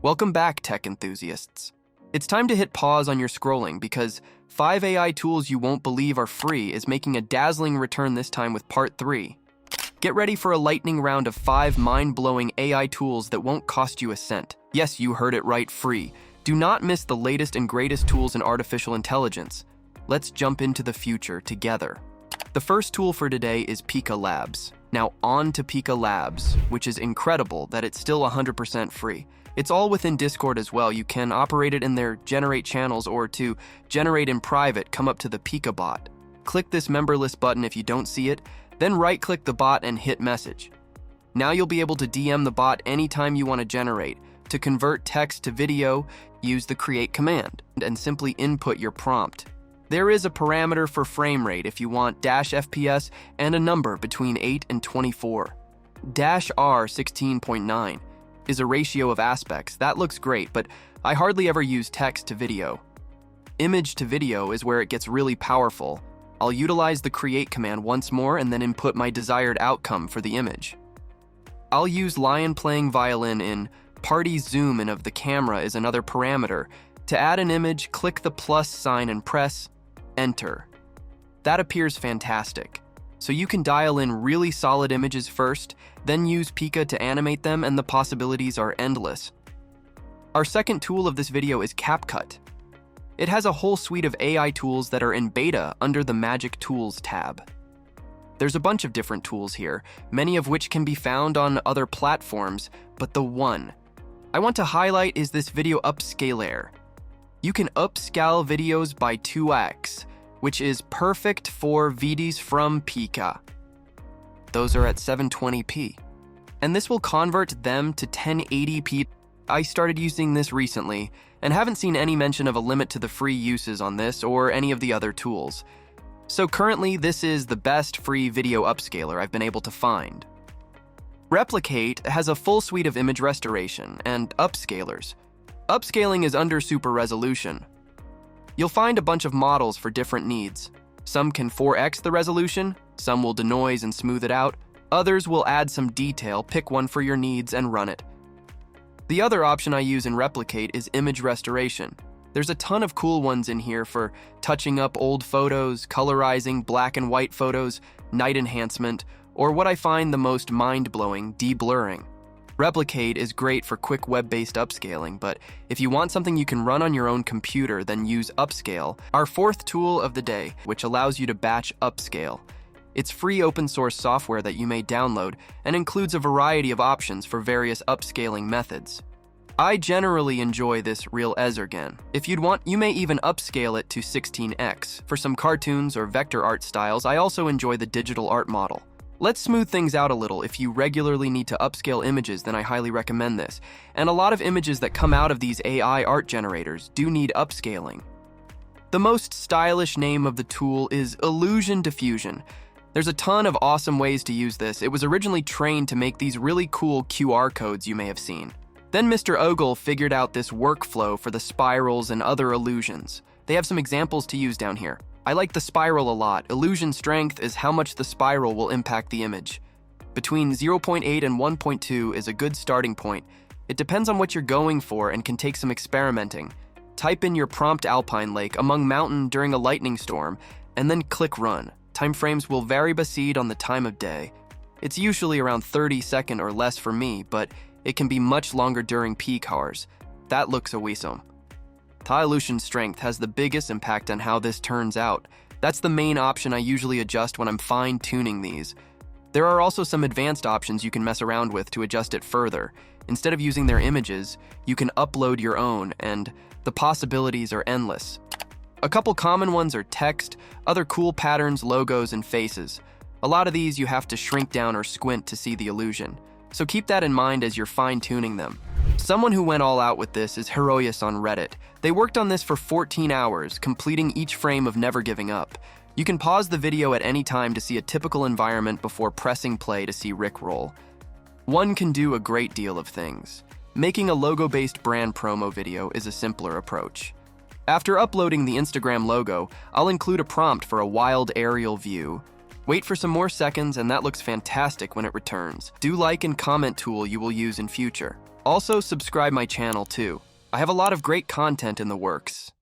Welcome back, tech enthusiasts. It's time to hit pause on your scrolling because 5 AI tools you won't believe are free is making a dazzling return this time with part 3. Get ready for a lightning round of 5 mind-blowing AI tools that won't cost you a cent. Yes, you heard it right, free. Do not miss the latest and greatest tools in artificial intelligence. Let's jump into the future together. The first tool for today is Pika Labs. Now on to Pika Labs, which is incredible that it's still 100% free. It's all within Discord as well. You can operate it in their generate channels, or to generate in private, come up to the Pika bot. Click this member list button if you don't see it, then right-click the bot and hit message. Now you'll be able to DM the bot anytime you want to generate. To convert text to video, use the create command and simply input your prompt. There is a parameter for frame rate if you want -FPS and a number between 8 and 24. -R 16.9 is a ratio of aspects. That looks great, but I hardly ever use text to video. Image to video is where it gets really powerful. I'll utilize the create command once more and then input my desired outcome for the image. I'll use lion playing violin in party zoom in of the camera is another parameter. To add an image, click the plus sign and press enter. That appears fantastic. So you can dial in really solid images first, then use Pika to animate them, and the possibilities are endless. Our second tool of this video is Capcut. It has a whole suite of AI tools that are in beta under the Magic Tools tab. There's a bunch of different tools here, many of which can be found on other platforms, but the one I want to highlight is this video Upscaler. You can upscale videos by 2x, which is perfect for VDs from Pika. Those are at 720p. And this will convert them to 1080p. I started using this recently and haven't seen any mention of a limit to the free uses on this or any of the other tools. So currently, this is the best free video upscaler I've been able to find. Replicate has a full suite of image restoration and upscalers. Upscaling is under super resolution. You'll find a bunch of models for different needs. Some can 4x the resolution, some will denoise and smooth it out, others will add some detail, pick one for your needs and run it. The other option I use in Replicate is image restoration. There's a ton of cool ones in here for touching up old photos, colorizing black and white photos, night enhancement, or what I find the most mind-blowing, de-blurring. Replicate is great for quick web-based upscaling, but if you want something you can run on your own computer, then use Upscayl, our fourth tool of the day, which allows you to batch upscale. It's free open-source software that you may download and includes a variety of options for various upscaling methods. I generally enjoy this real Ezergan. If you'd want, you may even upscale it to 16x. For some cartoons or vector art styles, I also enjoy the digital art model. Let's smooth things out a little. If you regularly need to upscale images, then I highly recommend this. And a lot of images that come out of these AI art generators do need upscaling. The most stylish name of the tool is Illusion Diffusion. There's a ton of awesome ways to use this. It was originally trained to make these really cool QR codes you may have seen. Then Mr. Ogle figured out this workflow for the spirals and other illusions. They have some examples to use down here. I like the spiral a lot. Illusion strength is how much the spiral will impact the image. Between 0.8 and 1.2 is a good starting point. It depends on what you're going for and can take some experimenting. Type in your prompt Alpine Lake among mountain during a lightning storm, and then click run. Timeframes will vary based on the time of day. It's usually around 30 seconds or less for me, but it can be much longer during peak hours. That looks awesome. Illusion strength has the biggest impact on how this turns out. That's the main option I usually adjust when I'm fine-tuning these. There are also some advanced options you can mess around with to adjust it further. Instead of using their images, you can upload your own, and the possibilities are endless. A couple common ones are text, other cool patterns, logos, and faces. A lot of these you have to shrink down or squint to see the illusion, so keep that in mind as you're fine-tuning them. Someone who went all out with this is Heroius on Reddit. They worked on this for 14 hours, completing each frame of never giving up. You can pause the video at any time to see a typical environment before pressing play to see Rickroll. One can do a great deal of things. Making a logo-based brand promo video is a simpler approach. After uploading the Instagram logo, I'll include a prompt for a wild aerial view. Wait for some more seconds and that looks fantastic when it returns. Do like and comment tool you will use in future. Also, subscribe my channel too. I have a lot of great content in the works.